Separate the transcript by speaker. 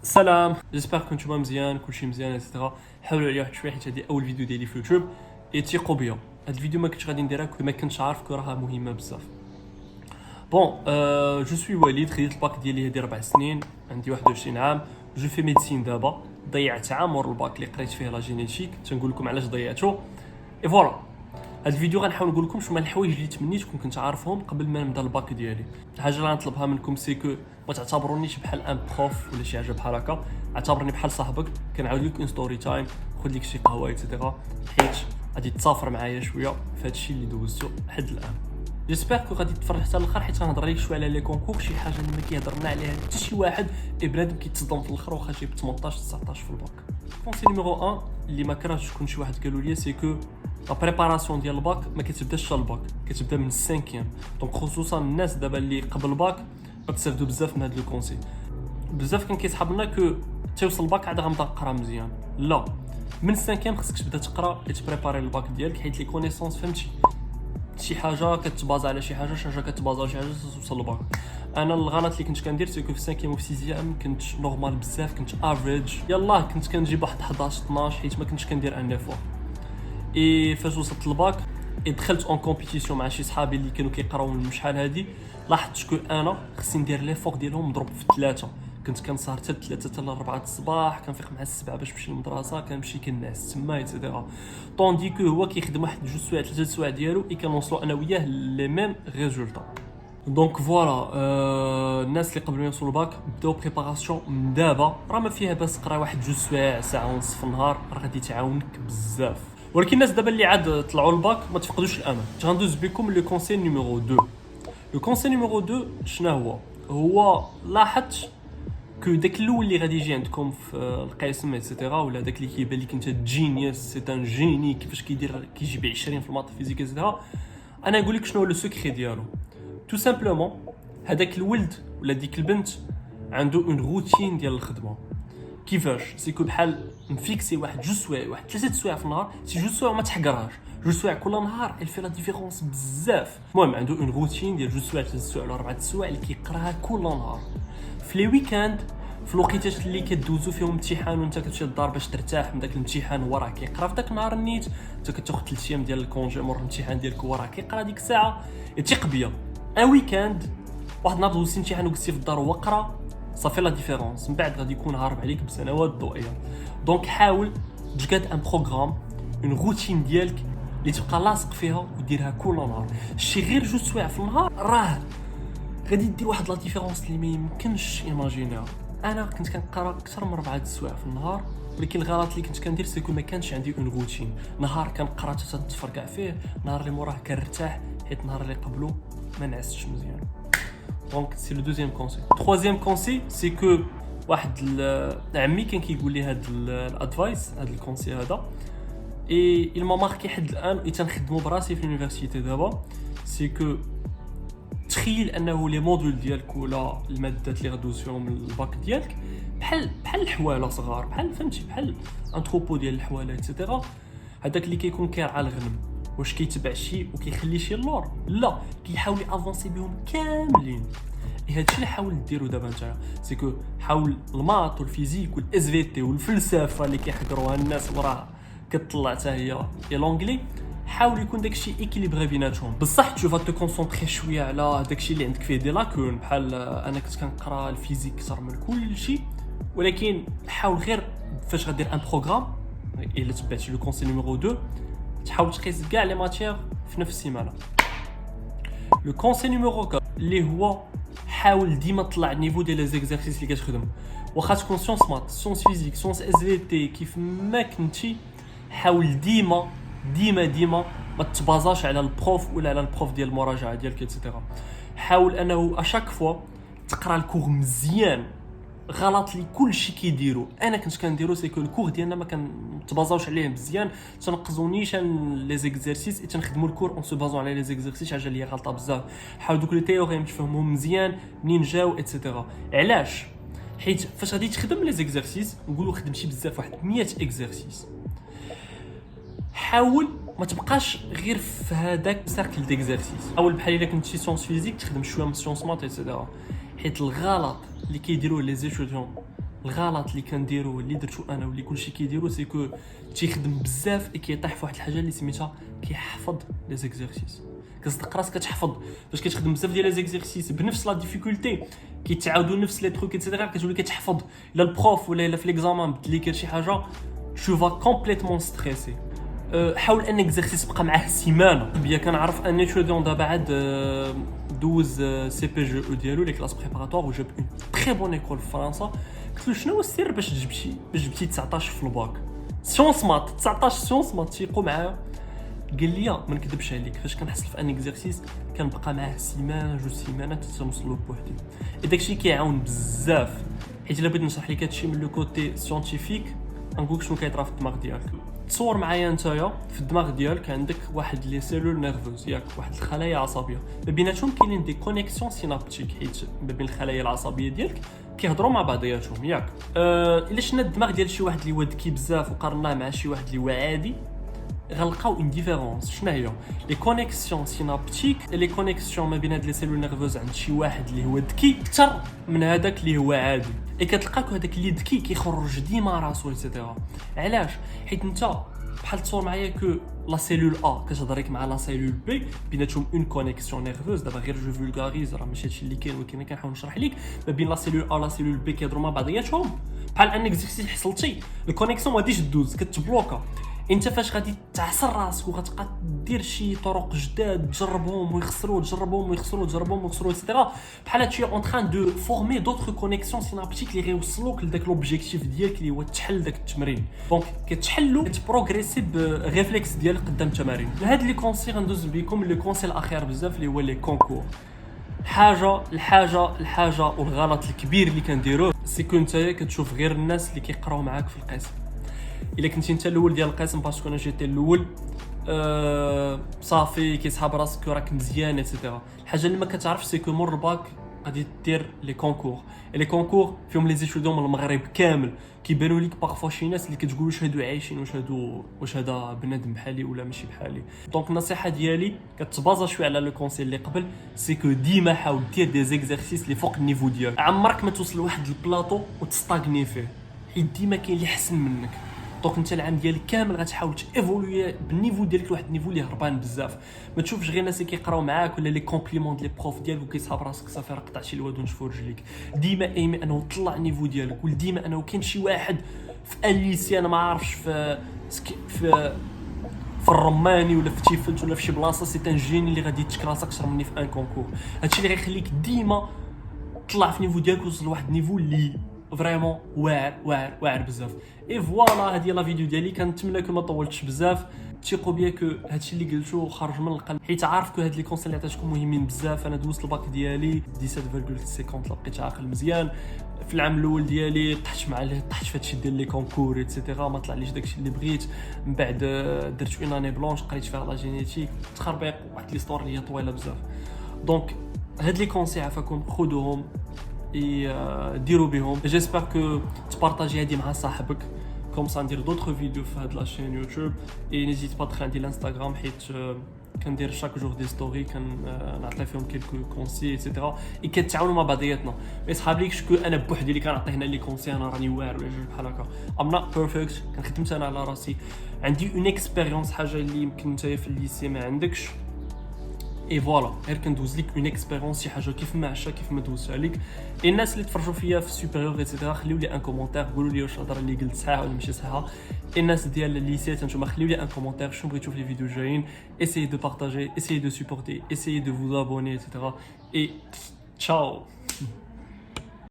Speaker 1: سلام، جيسبر كنتو مزيان كلشي مزيان ايتترا. حاولوا عليا واحد شويه حيت هادي اول فيديو ديالي في يوتيوب. ثقوا بيا هاد الفيديو ما كنتش غادي نديرها كون ما كنتش عارف كو راها مهمه بزاف. بون جو سوي وليد، خديت الباك ديالي هادي 4 سنين، عندي 21 عام. جو في ميديسين دابا، ضيعت عام مور الباك اللي قريت فيه لا جينيتيك. تنقول لكم علاش ضيعته اي فوالا. هاد الفيديو غنحاول نقول لكم شنو الحوايج اللي تمنيت كنت عارفهم قبل ما نبدا الباك ديالي. الحاجه اللي غنطلبها منكم سي كو ما تعتبرونيش بحال ان بروف ولا شي حاجه بحال هكا، اعتبرني بحال صاحبك كنعاود لك اون ستوري تايم، خذ لك شي قهوه ايتترا، حيت غادي تسافر معايا شويه في هادشي اللي دوزتو حد الان. جيسبر كو غادي تفرح حتى الاخر، حيت غنهضر لك شويه على لي كونكور، شي حاجه اللي ما كيهضرنا عليها حتى شي واحد. بنادم كيتصدم في الاخر واخا جايب 18 19 في الباك. كونسي نيميرو 1 اللي ما كرهتش تكون شي واحد قالوا لي سي كو لا بريباراسيون ديال الباك ما كتبداش حتى الباك، كتبدا من السانكيام. دونك خصوصا الناس دابا اللي قبل الباك غتستافدوا بزاف من هاد لو كونسي. بزاف كان كيسحب لنا كو توصل الباك عاد غنبدا نقرا مزيان. لا، من السانكيام خصك تبدا تقرا تبريباري الباك ديالك، حيت لي كونيسونس فهمتي شي حاجه كتبازا على شي حاجه، شي حاجه كتبازا على شي حاجه توصل للباك. انا الغلط اللي كنت كندير سي كو في 5 و 6 كنت نورمال بزاف، كنت افريج، يلاه كنت كنجيب واحد 11 12 حيت ما كنتش كندير ان افور. اي فاش وصلت للباك دخلت اون كومبيتيسيون مع شي صحابي اللي كانوا كيقراو من شحال هادي، لاحظت كو انا خصني ندير لي فوق ديالهم مضروب في 3. كنت كنسهر حتى 3 حتى 4 الصباح، كنفيق مع 7 باش نمشي للمدرسه، كنمشي كنعس تما ايتترا. طوندي كو هو كيخدم واحد 2 سوايع 3 سوايع ديالو اي كنوصلوا انا وياه لي ميم ريزولطا. دونك فوالا، الناس اللي قبل ما يوصلوا الباك بداو بريباراسيون من دابا، راه ما فيها باس تقرا واحد 2 سوايع ساعه ونص في النهار، راه غادي تعاونك بزاف. ولكن الناس دابا اللي عاد طلعوا الباك ما تفقدوش الامل. غندوز بكم لو كونساي نيميرو 2. لو كونساي نيميرو 2 شنو هو لاحظت كو داك الاول اللي غادي يجي عندكم في القسم ايتترا، ولا داك اللي كيبان لك انت جينيوس سي ان جيني كيفاش كيدير كيجيب 20 في المات فيزيك ايتترا، انا نقول لك شنو هو لو سكري ديالو. تو سامبلومون هذاك الولد ولا ديك البنت عنده اون روتين ديال الخدمه. كيفاش سيكو بحال مفيكسي واحد 2 سوايع واحد 3 سوايع في النهار، سي 2 سوايع ما تحقرهاش، 2 سوايع كل نهار الفي لا ديفيرونس بزاف. المهم عنده اون روتين ديال 2 سوايع 3 سوايع ولا 4 سوايع اللي كيقراها كل نهار. في لي ويكاند في الوقيتات اللي كدوزو فيهم امتحان وانت كتمشي للدار باش ترتاح من داك الامتحان، وراه كيقرا في داك النهار النيت، انت كتاخذ 3 ايام ديال الكونجي مور الامتحان ديالك، وراه كيقرا ديك الساعه. ثق بيا ان ويكاند واحد النهار دوزتي امتحان وقفتي في الدار وقرا، صافي لا ديفيرونس، من بعد غادي يكون هارب عليك بسنوات ضوئيه. دونك حاول تجاد ان بروغرام، اون روتين ديالك اللي تبقى لاصق فيها وديرها كل نهار. شي غير 2 سوايع في النهار راه غادي دير واحد لا ديفيرونس اللي ما يمكنش ايماجينيها. انا كنت كنقرا اكثر من 4 سوايع في النهار، ولكن الغلط اللي كنت كندير سيكو ما كانش عندي اون روتين. نهار كنقرا حتى نتفرقع فيه، نهار اللي موراه كنرتاح، حيت النهار اللي قبلو ما نعستش مزيان. دونك سي لو دوزيام كونسي. تروازيام كونسي سي كو واحد عمي كان كيقول لي هاد الادفايس، هاد الكونسي هذا اي il m'a marqué حد الان، اي تنخدمو براسي في اليونيفرسيتي دابا. سي كو تخيل انه لي موديول ديالك ولا المادات اللي غدوز فيهم الباك ديالك بحال الحواله صغار، بحال فهمتي بحال ان تروبو ديال الحواله ايتترا. هذاك اللي كيكون كيرعى الغنم، واش كيتبع شي وكيخلي شي اللور؟ لا، كيحاول افونسي بهم كاملين. هادشي اللي حاول ديرو دابا نتايا، سيكو حاول الماط والفيزيك والاس في تي والفلسفه اللي كيحضروها الناس وراه كتطلع حتى هي لونجلي، حاول يكون داكشي ايكيليبري بيناتهم. بصح تشوف تو كونسونطري شويه على داكشي اللي عندك فيه دي لاكون، بحال انا كنت كنقرا الفيزيك اكثر من كل شيء، ولكن حاول غير فاش غدير ان بروغرام الا تبعتي لو كونسي نيميرو 2 تحاول تقيس كاع لي ماتيير في نفس السيمانه. لو كونسي نيميرو 4 اللي هو حاول ديما تطلع النيفو ديال لي زيكزارسيس اللي كتخدم، واخا تكون سيونس مات سيونس فيزيك سيونس اس في تي، كيف ما كنتي حاول ديما ما تبازاش على البروف ولا على البروف ديال المراجعه ديالك ايتترا. حاول انه اشاك فوا تقرا الكور مزيان. غلط اللي كلشي كيديرو انا كنت كنديرو سي كو الكور ديالنا ما كنتبازاوش عليه مزيان، تنقزونيش لي زيكزارسيس تنخدموا الكور اون سو بازون على لي زيكزارسيس، حاجه اللي هي غلطه بزاف. حاول دوك لي تيوريم تفهمهم مزيان منين جاو ايتترا. علاش؟ حيت فاش غادي تخدم لي زيكزارسيس، نقولوا خدم شي بزاف واحد 100 اكزارسيس، حاول ما تبقاش غير في هذاك سيركل ديكزارسيس. اول بحال الا كنت شي سيونس فيزيك تخدم شويه من سيونس مات ايتترا، حيت الغلط اللي كيديروه لي زيتوديون الغلط اللي كنديرو اللي درتو انا واللي كلشي كيديرو سي كو تيخدم بزاف كيطيح في واحد الحاجه اللي سميتها كيحفظ لي زيكزيرسيس. كتصدق راسك كتحفظ فاش كتخدم بزاف ديال لي زيكزيرسيس بنفس لا ديفيكولتي كيتعاودوا نفس لي تروك ايتترا كتولي كتحفظ الا البروف ولا الا في ليكزامان بدل لك شي حاجه tu vas complètement stressé. حاول ان اكزرسيس بقى معاه سيمانه. بيا كنعرف ان اتيديون دابا عاد دوز سي بي جي او ديالو لي كلاس بريباراتوار وجاب اون تري بون ايكول في فرنسا. قلت له شنو هو السر باش جبتي 19 في الباك سيونس مات 19 سيونس مات تيقوا معايا. قال لي ما نكذبش عليك فاش كنحصل في ان اكزرسيس كنبقى معاه سيمانه جوج سيمانات حتى نوصلوا بوحدي. داكشي كيعاون بزاف حيت الا بغيت نشرح لك هادشي من لو كوتي سيانتيفيك نقولك شنو كيطرا في الدماغ ديالك. تصور معايا نتايا في الدماغ ديالك عندك واحد لي سيلول نيرفوز ياك واحد الخلايا عصبيه ما بيناتهم كاينين دي كونيكسيون سينابتيك حيت ما بين الخلايا العصبيه ديالك كيهضروا مع بعضياتهم ياك. الا شفنا الدماغ ديال شي واحد اللي هو ذكي بزاف وقارناه مع شي واحد اللي هو عادي غنلقاو اون ديفيرونس. شنو هي لي كونيكسيون سينابتيك لي كونيكسيون ما بين هاد لي سيلول نيرفوز عند شي واحد اللي هو ذكي اكثر من هذاك اللي هو عادي. كتلقاك هذاك اللي ذكي كيخرج ديما راسو ايتترا. علاش؟ حيت انت بحال تصور معايا كو لا سيلول ا كتهضريك مع لا سيلول بي بيناتهم اون كونيكسيون نيرفوز. دابا غير جو فولغاريز راه ماشي هادشي اللي كاين ولكن كنحاول نشرح لك ما بين لا سيلول ا لا سيلول بي كيهضروا مع بعضياتهم بحال ان اكزيرسيس حصلتي الكونيكسيون ما غاديش دوز كتبلوكا. انت فاش غادي تعصر راسك وغتبقى دير شي طرق جداد تجربهم ويخسروا تجربهم ويخسروا تجربهم ويخسروا ايتترا بحال هادشي اون تران دو فورمي دوطخ كونيكسيون سينابتيك اللي غيوصلوك لذاك لوبجيكتيف ديالك اللي هو تحل داك التمرين. دونك كتحلو كتبروغريسي بريفلكس ديالك قدام التمارين. هاد لي كونسي غندوز بكم لي كونسي الاخير بزاف اللي هو لي كونكور. الحاجه والغلط الكبير اللي كنديروه سي كو نتايا كتشوف غير الناس اللي كيقراو معاك في القسم. الا كنتي انت الاول ديال القسم باسكو انا جيت الاول صافي كيسحاب راسك راك مزيان ايتترا. الحاجه اللي ما كتعرفش سي كو مور الباك غادي دير لي كونكور. لي كونكور فيهم لي زيتيديون من المغرب كامل كيبانوا لك بارفوا شي ناس اللي كتقول واش هادو عايشين واش هذا بنادم بحالي ولا ماشي بحالي. دونك النصيحه ديالي كتبازا شويه على لو كونسي اللي قبل سي كو ديما حاول دير دي زيكزارسيس اللي فوق النيفو ديالك. عمرك ما توصل لواحد البلاطو وتستاغني فيه حيت ديما كاين اللي احسن منك. دونك انت العام ديالك كامل غتحاول تيفولوي بالنيفو ديالك لواحد النيفو اللي هربان بزاف. ما تشوفش غير الناس اللي كيقراو معاك ولا لي كومبليمون ديال لي بروف ديالك وكيصحاب راسك صافي راه قطعتي الواد ونشفو رجليك. ديما ايمي انه طلع النيفو ديالك وديما انه كاين شي واحد في الليسي انا ما عارفش في الرماني ولا في تيفلت ولا في شي بلاصه سي ان جيني اللي غادي يتكلاس اكثر مني في ان كونكور. هادشي اللي غيخليك ديما طلع في نيفو ديالك وصل لواحد النيفو اللي فريمون واعر بزاف. اي فوالا هذه لا فيديو ديالي كنتمنى ما طولتش بزاف. تيقوا بيا كو هادشي اللي قلتو خرج من القلب حيت عارف كو هاد لي كونسيل اللي عطيتكم مهمين بزاف. انا دوزت الباك ديالي 17.50 لقيت عاقل مزيان. في العام الاول ديالي طحت في هادشي ديال لي كونكور ايتترا ما طلعليش داكشي اللي بغيت. من بعد درت اون اني بلونش قريت فيها لا جينيتيك تخربيق واحد ليستوار اللي هي طويله بزاف. دونك هاد لي كونسي عافاكم خذوهم ديروا بهم. جيسبر كو تبارطاجي هادي مع صاحبك كوم سا ندير دوطخ فيديو في هاد لاشين يوتيوب. اي نيزيت با تدخل عندي الانستغرام حيت كندير شاك جور دي ستوري كنعطي فيهم كيلكو كونسي ايتترا كنتعاونوا مع بعضياتنا. ما يصحابليكش كو انا بوحدي اللي كنعطي هنا لي كونسي انا راني واعر ولا جوج بحال هكا. ام نوت بيرفكت كنخدمت انا على راسي عندي اون اكسبيريونس حاجه اللي يمكن نتايا في الليسي ما عندكش. اي فوالا غير كندوز لك اون اكسبيريونس شي حاجه كيف ما عشا كيف ما دوزت عليك. الناس اللي تفرجوا فيا في سوبيريور ايتترا خليو لي ان كومونتير قولوا لي واش الهضره اللي قلت صحيحه ولا ماشي صحيحه. الناس ديال الليسيات نتوما خليو لي ان كومونتير شنو بغيتو في لي فيديو جايين. essayez de partager, essayez de supporter, essayez de vous abonner etc. et ciao.